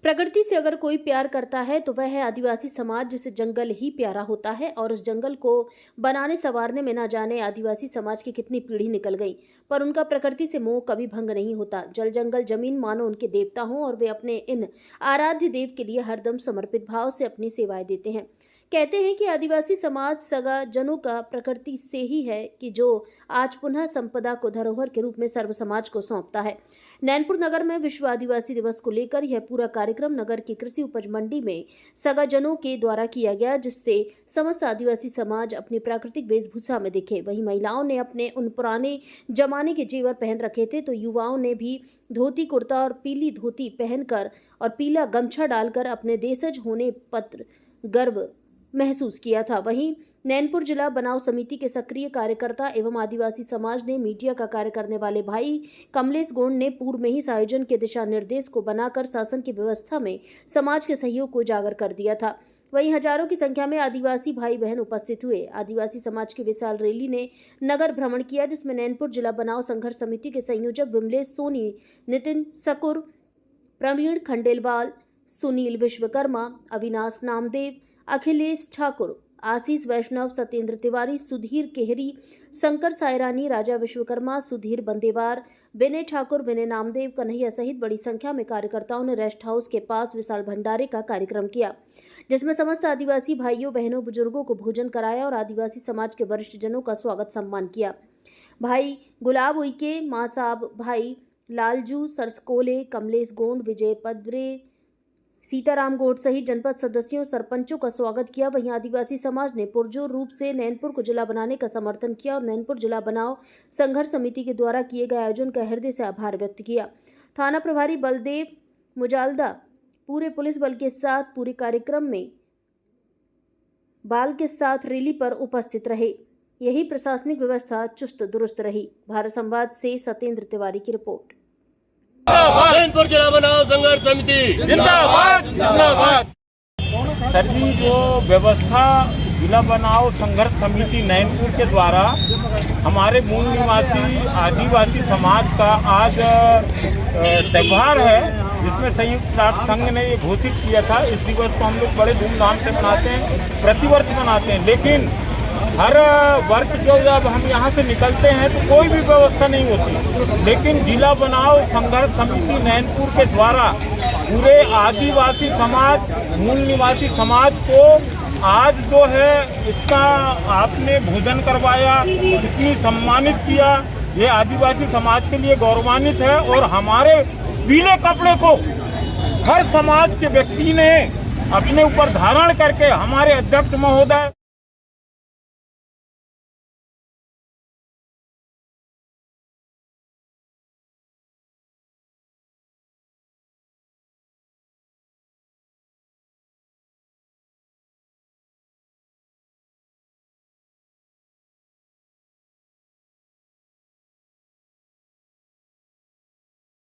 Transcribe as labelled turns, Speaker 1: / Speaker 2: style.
Speaker 1: प्रकृति से अगर कोई प्यार करता है तो वह है आदिवासी समाज, जिसे जंगल ही प्यारा होता है। और उस जंगल को बनाने संवारने में ना जाने आदिवासी समाज की कितनी पीढ़ी निकल गई, पर उनका प्रकृति से मोह कभी भंग नहीं होता। जल जंगल जमीन मानो उनके देवता हों और वे अपने इन आराध्य देव के लिए हरदम समर्पित भाव से अपनी सेवाएं देते हैं। कहते हैं कि आदिवासी समाज सगा जनों का प्रकृति से ही है कि जो आज पुनः संपदा को धरोहर के रूप में सर्व समाज को सौंपता है। नैनपुर नगर में विश्व आदिवासी दिवस को लेकर यह पूरा कार्यक्रम नगर की कृषि उपज मंडी में सगा जनों के द्वारा किया गया, जिससे समस्त आदिवासी समाज अपनी प्राकृतिक वेशभूषा में दिखे। वहीं महिलाओं ने अपने उन पुराने जमाने के जेवर पहन रखे थे, तो युवाओं ने भी धोती कुर्ता और पीली धोती पहनकर और पीला गमछा डालकर अपने देशज होने पत्र गर्व महसूस किया था। वहीं नैनपुर जिला बनाव समिति के सक्रिय कार्यकर्ता एवं आदिवासी समाज ने मीडिया का कार्य करने वाले भाई कमलेश गोंड ने पूर्व में ही इस आयोजन के दिशा निर्देश को बनाकर शासन की व्यवस्था में समाज के सहयोग को उजागर कर दिया था। वहीं हजारों की संख्या में आदिवासी भाई बहन उपस्थित हुए। आदिवासी समाज की विशाल रैली ने नगर भ्रमण किया, जिसमें नैनपुर जिला बनाव संघर्ष समिति के संयोजक विमलेश सोनी, नितिन सकुर, प्रवीण खंडेलवाल, सुनील विश्वकर्मा, अविनाश नामदेव, अखिलेश ठाकुर, आशीष वैष्णव, सत्येंद्र तिवारी, सुधीर केहरी, शंकर सायरानी, राजा विश्वकर्मा, सुधीर बंदेवार, विनय ठाकुर, विनय नामदेव, कन्हैया सहित बड़ी संख्या में कार्यकर्ताओं ने रेस्ट हाउस के पास विशाल भंडारे का कार्यक्रम किया, जिसमें समस्त आदिवासी भाइयों बहनों बुजुर्गों को भोजन कराया और आदिवासी समाज के वरिष्ठ जनों का स्वागत सम्मान किया। भाई गुलाब उइके, माँ साहब, भाई लालजू सरसकोले, कमलेश गोंड, विजय पदरे, सीताराम गोड सहित जनपद सदस्यों सरपंचों का स्वागत किया। वहीं आदिवासी समाज ने पुरजोर रूप से नैनपुर को जिला बनाने का समर्थन किया और नैनपुर जिला बनाव संघर्ष समिति के द्वारा किए गए आयोजन का हृदय से आभार व्यक्त किया। थाना प्रभारी बलदेव मुजालदा पूरे पुलिस बल के साथ पूरे कार्यक्रम में बाल के साथ रैली पर उपस्थित रहे। यही प्रशासनिक व्यवस्था चुस्त दुरुस्त रही। भारत संवाद से सत्येंद्र तिवारी की रिपोर्ट।
Speaker 2: नैनपुर जिला बनाव संघर्ष समिति जिंदाबाद जिंदाबाद।
Speaker 3: सर जी, जो व्यवस्था जिला बनाव संघर्ष समिति नैनपुर के द्वारा हमारे मूल निवासी आदिवासी समाज का आज त्यौहार है, जिसमें संयुक्त राष्ट्र संघ ने ये घोषित किया था। इस दिवस को हम लोग बड़े धूमधाम से मनाते हैं, प्रतिवर्ष मनाते हैं, लेकिन हर वर्ष जब हम यहाँ से निकलते हैं तो कोई भी व्यवस्था नहीं होती। लेकिन जिला बनाव संघर्ष समिति नैनपुर के द्वारा पूरे आदिवासी समाज, मूल निवासी समाज को आज जो है इतना आपने भोजन करवाया, इतनी सम्मानित किया, ये आदिवासी समाज के लिए गौरवान्वित है। और हमारे पीले कपड़े को हर समाज के व्यक्ति ने अपने ऊपर धारण करके हमारे अध्यक्ष महोदय